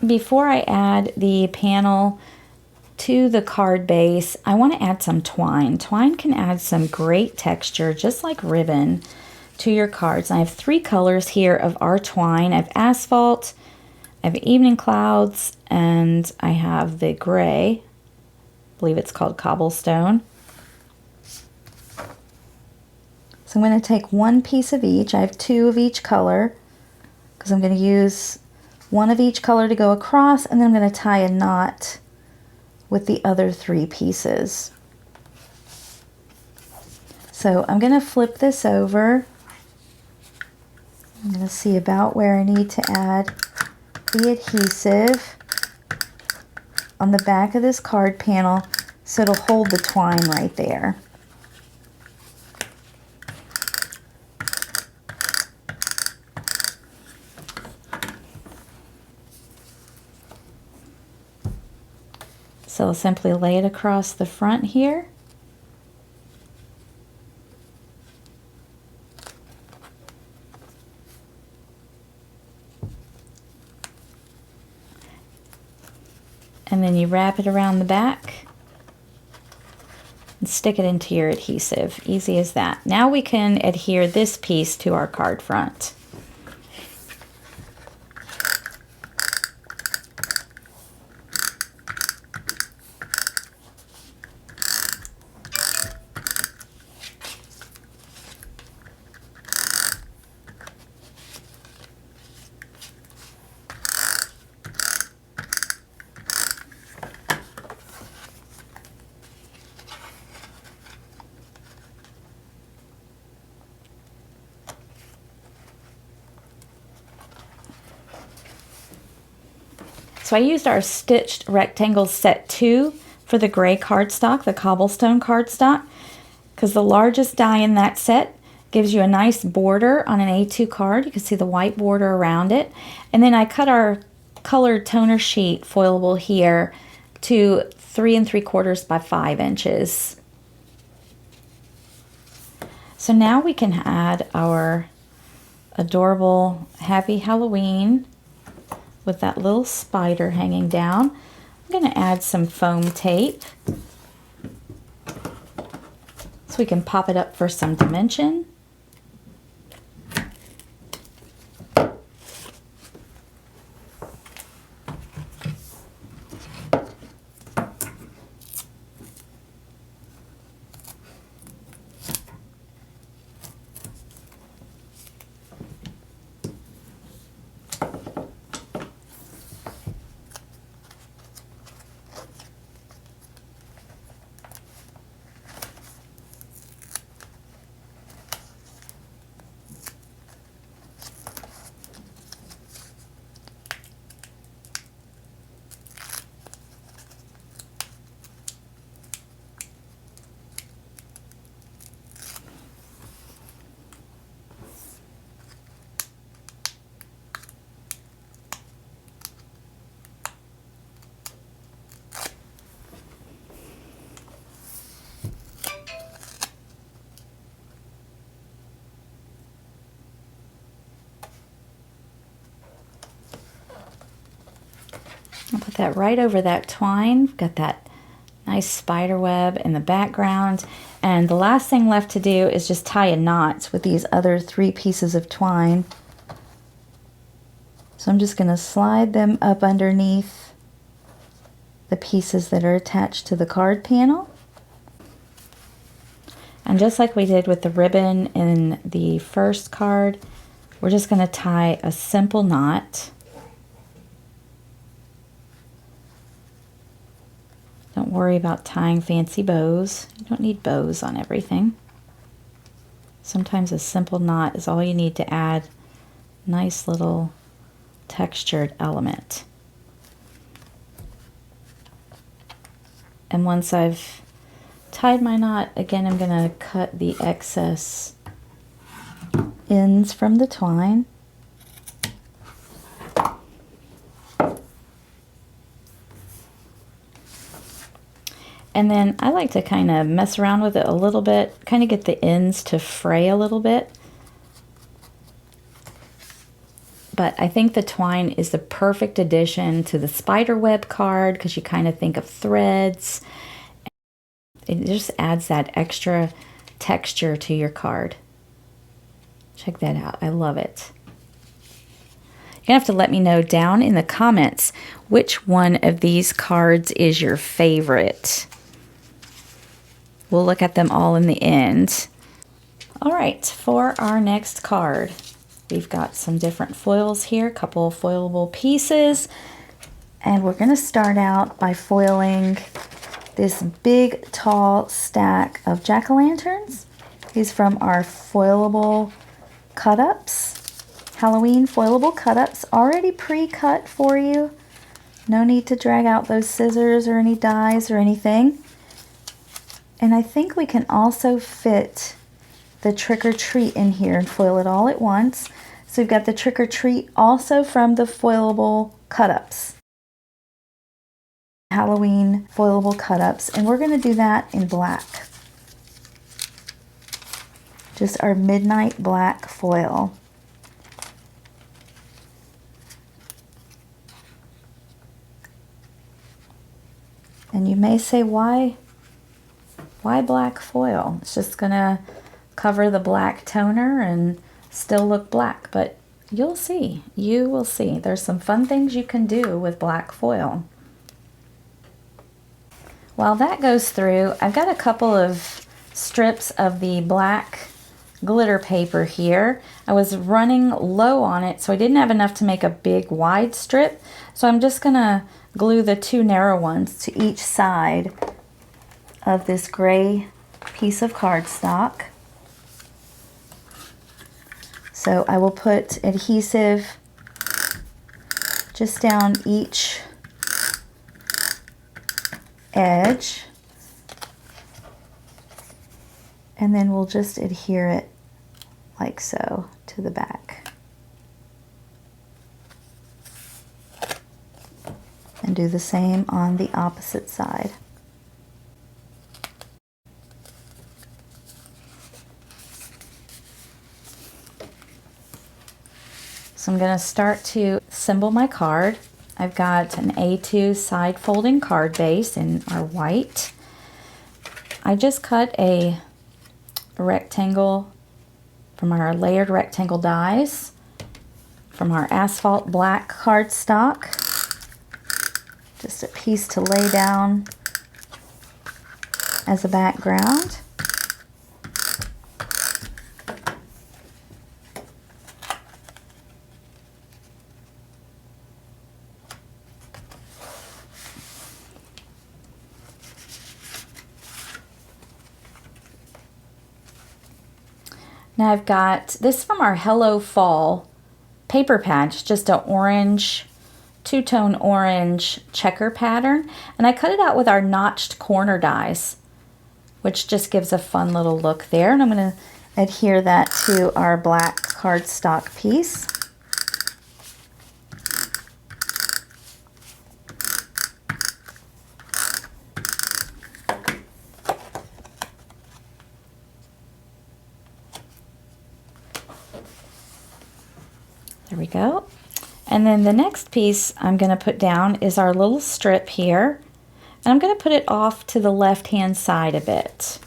Speaker 1: Before I add the panel to the card base, I want to add some twine. Twine can add some great texture, just like ribbon, to your cards. I have 3 colors here of our twine. I have asphalt, I have evening clouds, and I have the gray. I believe it's called cobblestone. So I'm going to take 1 piece of each. I have 2 of each color because I'm going to use 1 of each color to go across, and then I'm going to tie a knot with the other 3 pieces. So I'm going to flip this over. I'm going to see about where I need to add the adhesive on the back of this card panel so it'll hold the twine right there. So I'll simply lay it across the front here. And then you wrap it around the back and stick it into your adhesive. Easy as that. Now we can adhere this piece to our card front. So I used our Stitched Rectangles Set 2 for the gray cardstock, the cobblestone cardstock, because the largest die in that set gives you a nice border on an A2 card. You can see the white border around it. And then I cut our colored toner sheet foilable here to 3 3/4 by 5 inches. So now we can add our adorable Happy Halloween with that little spider hanging down. I'm going to add some foam tape so we can pop it up for some dimension. I'll put that right over that twine. Got that nice spider web in the background. And the last thing left to do is just tie a knot with these other 3 pieces of twine. So I'm just going to slide them up underneath the pieces that are attached to the card panel. And just like we did with the ribbon in the first card, we're just going to tie a simple knot. Don't worry about tying fancy bows. You don't need bows on everything. Sometimes a simple knot is all you need to add a nice little textured element. And once I've tied my knot, again, I'm going to cut the excess ends from the twine. And then I like to kind of mess around with it a little bit, kind of get the ends to fray a little bit. But I think the twine is the perfect addition to the spider web card because you kind of think of threads. It just adds that extra texture to your card. Check that out. I love it. You're going to have to let me know down in the comments which one of these cards is your favorite. We'll look at them all in the end. All right, for our next card, we've got some different foils here, a couple of foilable pieces. And we're going to start out by foiling this big, tall stack of jack-o'-lanterns. These from our foilable cut-ups, Halloween foilable cut-ups, already pre-cut for you. No need to drag out those scissors or any dies or anything. And I think we can also fit the Trick or Treat in here and foil it all at once. So we've got the Trick or Treat also from the foilable cut-ups. Halloween foilable cut-ups, and we're going to do that in black. Just our midnight black foil. And you may say, why black foil? It's just going to cover the black toner and still look black, but you'll see. You will see. There's some fun things you can do with black foil. While that goes through, I've got a couple of strips of the black glitter paper here. I was running low on it, so I didn't have enough to make a big wide strip. So I'm just gonna glue the 2 narrow ones to each side of this gray piece of cardstock. So I will put adhesive just down each edge. And then we'll just adhere it like so to the back. And do the same on the opposite side. So I'm going to start to assemble my card. I've got an A2 side folding card base in our white. I just cut a rectangle from our layered rectangle dies from our asphalt black cardstock. Just a piece to lay down as a background. Now I've got this from our Hello Fall paper patch, just an orange, two-tone orange checker pattern, and I cut it out with our notched corner dies, which just gives a fun little look there. And I'm going to adhere that to our black cardstock piece. There we go. And then the next piece I'm going to put down is our little strip here. And I'm going to put it off to the left-hand side a bit.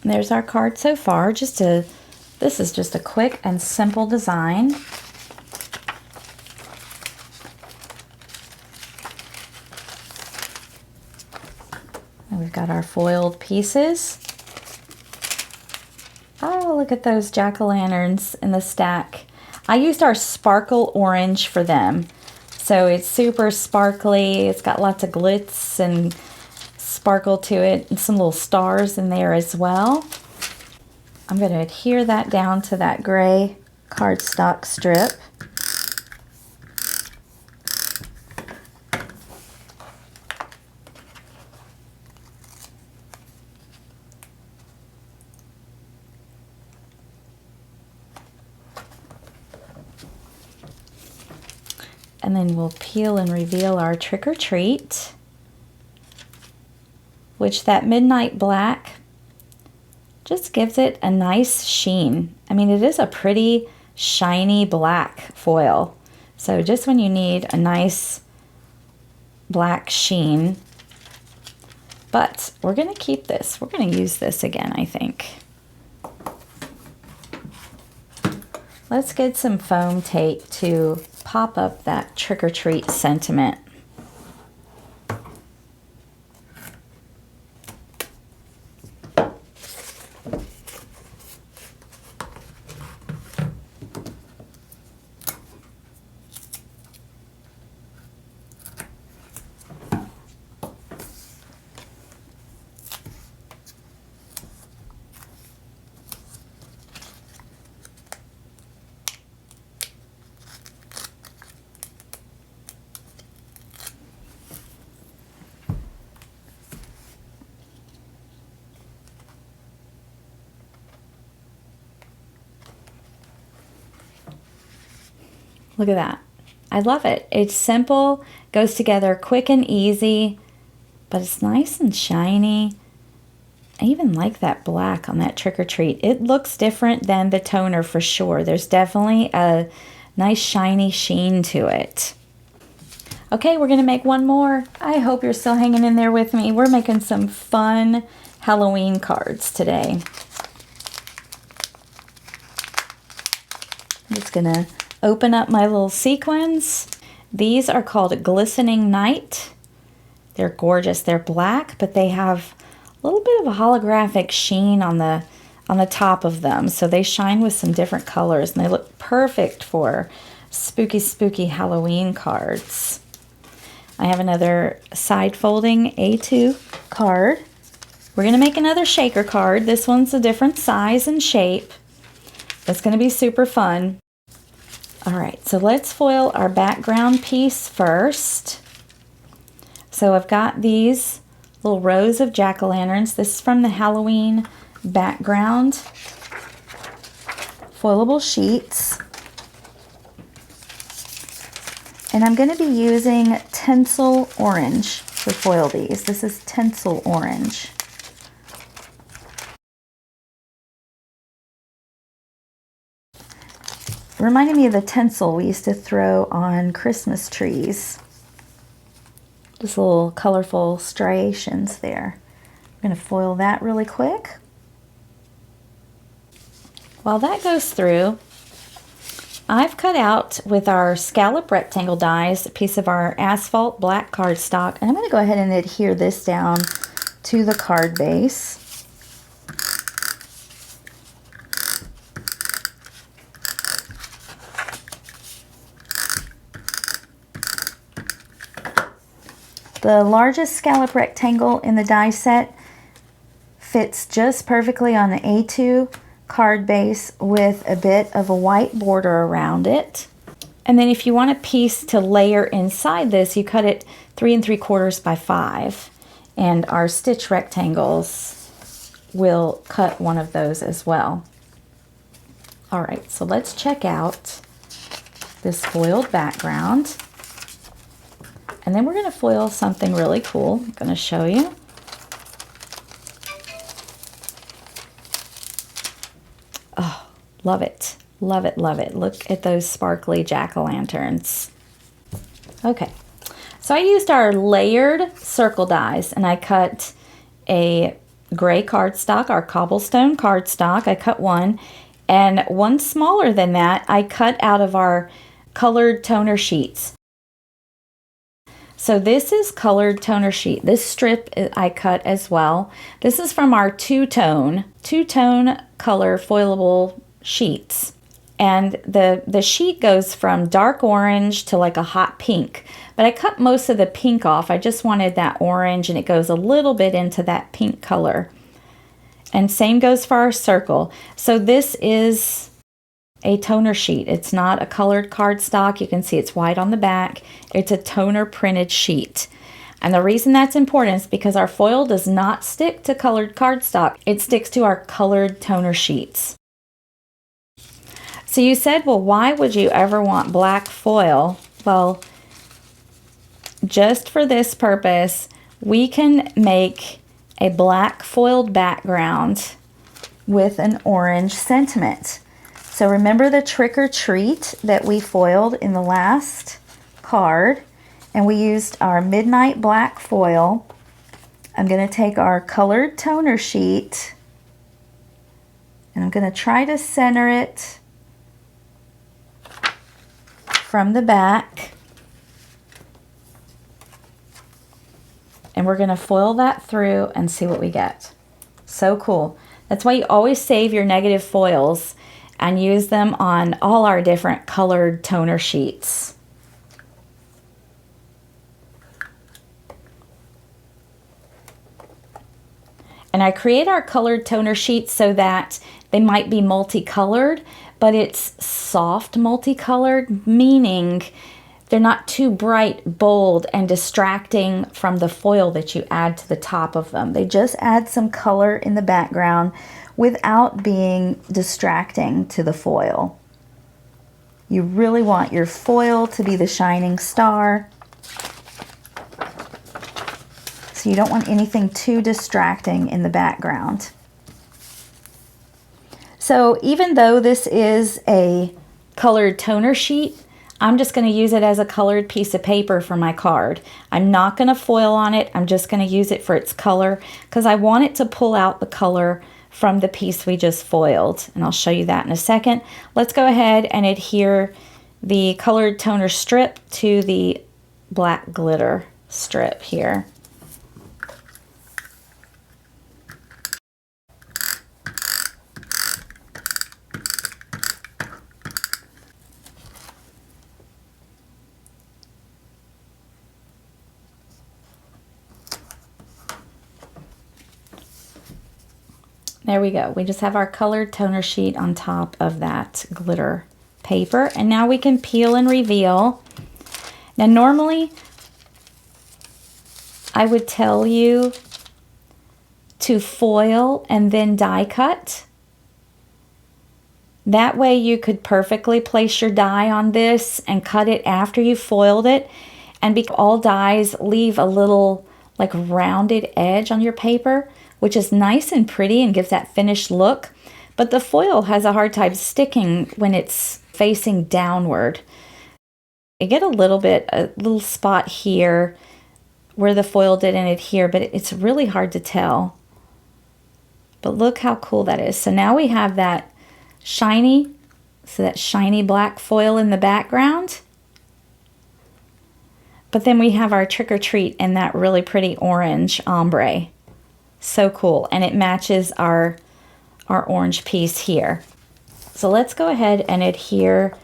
Speaker 1: And there's our card so far. This is just a quick and simple design. And we've got our foiled pieces. Oh, look at those jack-o'-lanterns in the stack. I used our sparkle orange for them. So it's super sparkly. It's got lots of glitz and sparkle to it, and some little stars in there as well. I'm going to adhere that down to that gray cardstock strip. And then we'll peel and reveal our trick or treat, which that midnight black just gives it a nice sheen. I mean, it is a pretty shiny black foil. So just when you need a nice black sheen, but we're going to keep this. We're going to use this again, I think. Let's get some foam tape to pop up that trick or treat sentiment. Look at that. I love it. It's simple, goes together quick and easy, but it's nice and shiny. I even like that black on that trick or treat. It looks different than the toner for sure. There's definitely a nice shiny sheen to it. Okay, we're gonna make one more. I hope you're still hanging in there with me. We're making some fun Halloween cards today. I'm just gonna open up my little sequins. These are called Glistening Night, They're gorgeous. They're black, but they have a little bit of a holographic sheen on the top of them. So they shine with some different colors, and they look perfect for spooky, spooky Halloween cards. I have another side folding A2 card. We're going to make another shaker card. This one's a different size and shape. That's going to be super fun. All right, so let's foil our background piece first. So I've got these little rows of jack-o'-lanterns. This is from the Halloween background foilable sheets. And I'm going to be using Tinsel Orange to foil these. This is Tinsel Orange. Reminded me of the tinsel we used to throw on Christmas trees. Just little colorful striations there. I'm going to foil that really quick. While that goes through, I've cut out with our scallop rectangle dies a piece of our asphalt black cardstock, and I'm going to go ahead and adhere this down to the card base. The largest scallop rectangle in the die set fits just perfectly on the A2 card base with a bit of a white border around it. And then if you want a piece to layer inside this, you cut it 3 3/4 by 5. And our stitch rectangles will cut one of those as well. All right, so let's check out this foiled background. And then we're going to foil something really cool. I'm going to show you. Oh, love it. Love it, love it. Look at those sparkly jack-o'-lanterns. Okay, so I used our layered circle dies, and I cut a gray cardstock, our cobblestone cardstock. I cut one, and one smaller than that I cut out of our colored toner sheets. So this is colored toner sheet. This strip I cut as well. This is from our two-tone color foilable sheets. And the sheet goes from dark orange to like a hot pink. But I cut most of the pink off. I just wanted that orange, and it goes a little bit into that pink color. And same goes for our circle. So this is a toner sheet. It's not a colored cardstock. You can see it's white on the back. It's a toner printed sheet. And the reason that's important is because our foil does not stick to colored cardstock. It sticks to our colored toner sheets. So you said, well, why would you ever want black foil? Well, just for this purpose, we can make a black foiled background with an orange sentiment. So remember the trick or treat that we foiled in the last card, and we used our midnight black foil. I'm going to take our colored toner sheet, and I'm going to try to center it from the back. And we're going to foil that through and see what we get. So cool. That's why you always save your negative foils and use them on all our different colored toner sheets. And I create our colored toner sheets so that they might be multicolored, but it's soft multicolored, meaning they're not too bright, bold, and distracting from the foil that you add to the top of them. They just add some color in the background without being distracting to the foil. You really want your foil to be the shining star. So you don't want anything too distracting in the background. So even though this is a colored toner sheet, I'm just going to use it as a colored piece of paper for my card. I'm not going to foil on it. I'm just going to use it for its color because I want it to pull out the color from the piece we just foiled. And I'll show you that in a second. Let's go ahead and adhere the colored toner strip to the black glitter strip here. There we go. We just have our colored toner sheet on top of that glitter paper. And now we can peel and reveal. Now normally I would tell you to foil and then die cut. That way you could perfectly place your die on this and cut it after you foiled it. And because all dies leave a little like rounded edge on your paper, which is nice and pretty and gives that finished look. But the foil has a hard time sticking when it's facing downward. I get a little spot here where the foil didn't adhere, but it's really hard to tell. But look how cool that is. So now we have that shiny black foil in the background. But then we have our Trick or Treat in that really pretty orange ombre. So cool. And it matches our orange piece here. So let's go ahead and adhere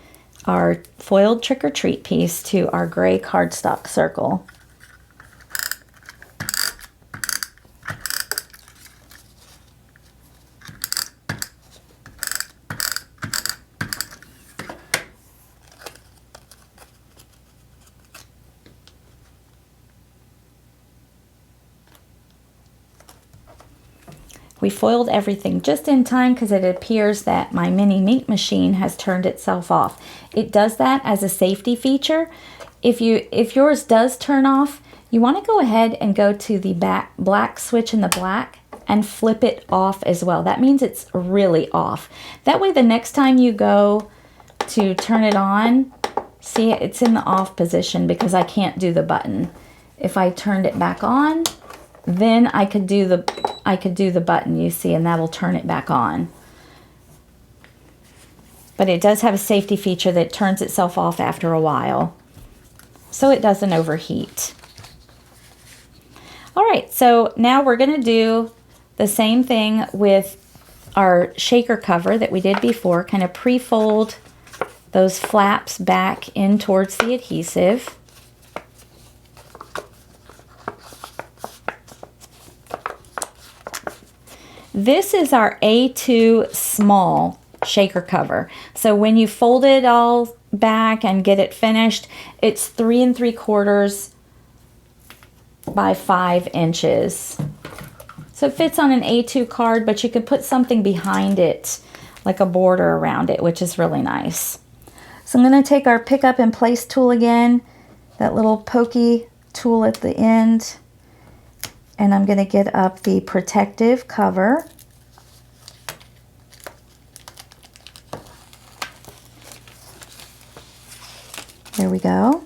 Speaker 1: our foiled Trick or Treat piece to our gray cardstock circle. We foiled everything just in time because it appears that my mini Minc machine has turned itself off. It does that as a safety feature. If yours does turn off, you want to go ahead and go to the black switch in the black and flip it off as well. That means it's really off. That way the next time you go to turn it on, see, it's in the off position because I can't do the button. If I turned it back on, then I could do the button, you see, and that'll turn it back on. But it does have a safety feature that turns itself off after a while, so it doesn't overheat. All right, so now we're going to do the same thing with our shaker cover that we did before. Kind of pre-fold those flaps back in towards the adhesive. This is our A2 small shaker cover. So when you fold it all back and get it finished, it's 3 3/4 by 5 inches. So it fits on an A2 card, but you could put something behind it, like a border around it, which is really nice. So I'm going to take our pick up and place tool again, that little pokey tool at the end, and I'm going to get up the protective cover. There we go.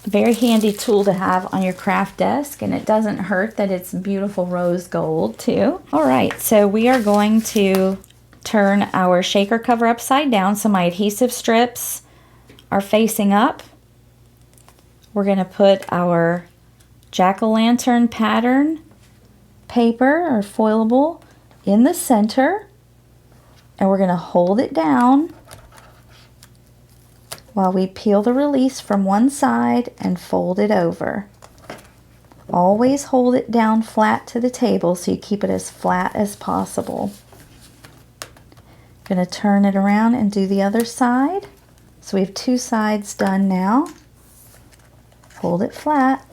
Speaker 1: Very handy tool to have on your craft desk, and it doesn't hurt that it's beautiful rose gold too. All right, so we are going to turn our shaker cover upside down so my adhesive strips are facing up. We're going to put our jack-o'-lantern pattern paper or foilable in the center, and we're going to hold it down while we peel the release from one side and fold it over. Always hold it down flat to the table so you keep it as flat as possible. Going to turn it around and do the other side. So we have 2 sides done now. Hold it flat.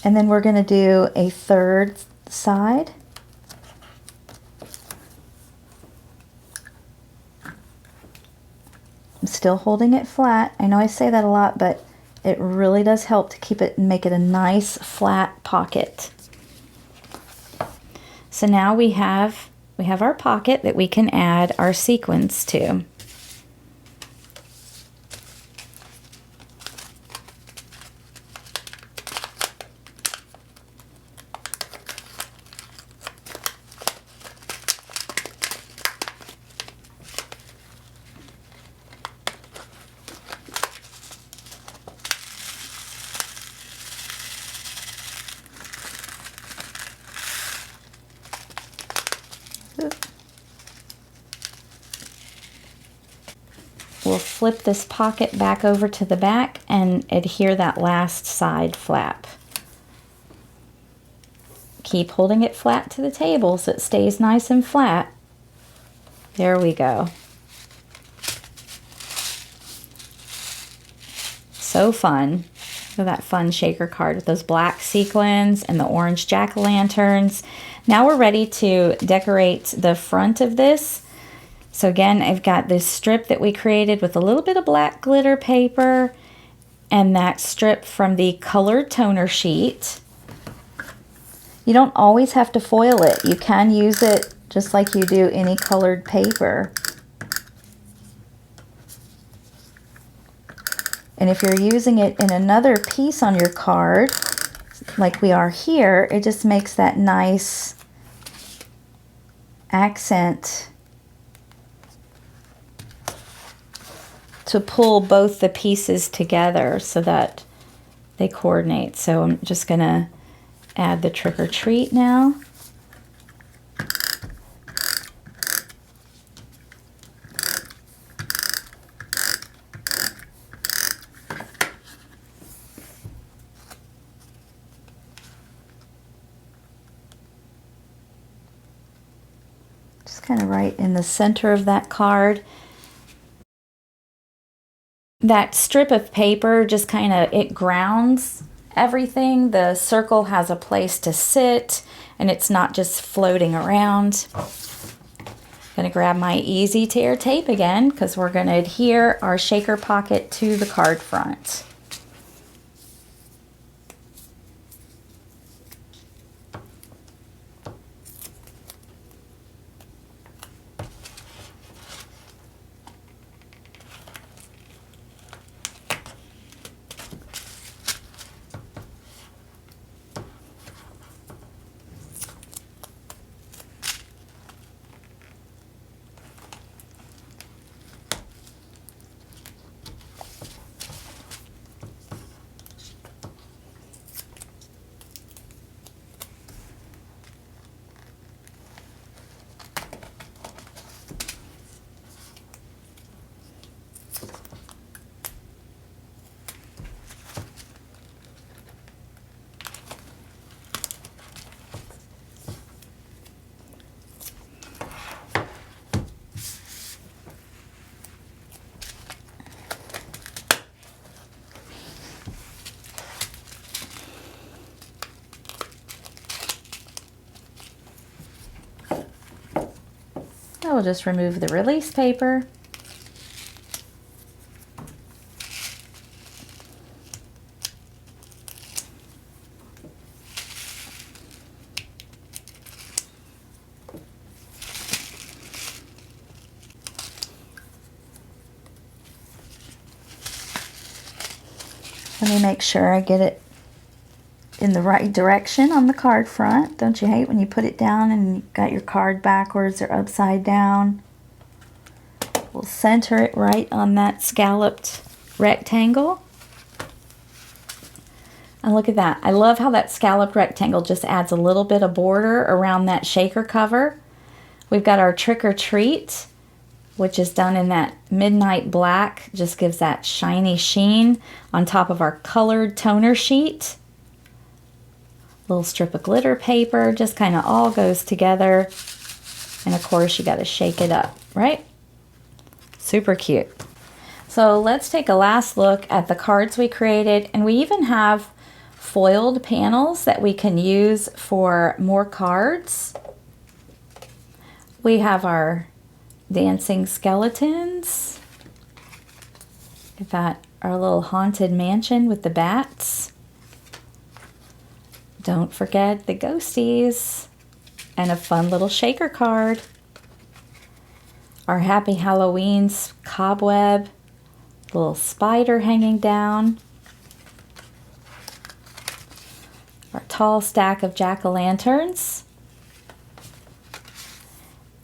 Speaker 1: And then we're going to do a 3rd side. I'm still holding it flat. I know I say that a lot, but it really does help to keep it and make it a nice flat pocket. So now we have our pocket that we can add our sequins to. We'll flip this pocket back over to the back and adhere that last side flap. keep holding it flat to the table so it stays nice and flat. There we go. So fun. Look at that fun shaker card with those black sequins and the orange jack-o'-lanterns. Now we're ready to decorate the front of this. So again, I've got this strip that we created with a little bit of black glitter paper and that strip from the colored toner sheet. You don't always have to foil it. You can use it just like you do any colored paper. And if you're using it in another piece on your card, like we are here, it just makes that nice accent to pull both the pieces together so that they coordinate. So I'm just gonna add the trick or treat now. Just kind of right in the center of that card. That strip of paper just kind of, it grounds everything. The circle has a place to sit and it's not just floating around. I'm gonna grab my easy tear tape again because we're gonna adhere our shaker pocket to the card front. I will just remove the release paper. Let me make sure I get it in the right direction on the card front. Don't you hate when you put it down and you got your card backwards or upside down? We'll center it right on that scalloped rectangle. And look at that. I love how that scalloped rectangle just adds a little bit of border around that shaker cover. We've got our trick or treat, which is done in that midnight black. Just gives that shiny sheen on top of our colored toner sheet. Little strip of glitter paper, just kind of all goes together. And of course you got to shake it up, right? Super cute. So let's take a last look at the cards we created, and we even have foiled panels that we can use for more cards. We have our dancing skeletons. We've got our little haunted mansion with the bats. Don't forget the ghosties and a fun little shaker card. Our Happy Halloween's cobweb, little spider hanging down. Our tall stack of jack-o'-lanterns.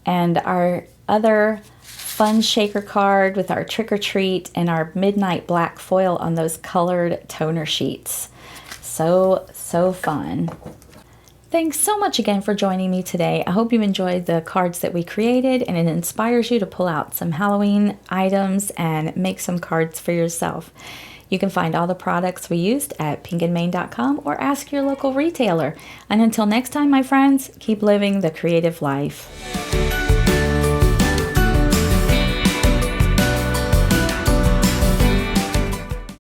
Speaker 1: And our other fun shaker card with our trick or treat and our midnight black foil on those colored toner sheets. So fun. Thanks so much again for joining me today. I hope you enjoyed the cards that we created and it inspires you to pull out some Halloween items and make some cards for yourself. You can find all the products we used at pinkandmane.com or ask your local retailer. And until next time, my friends, keep living the creative life.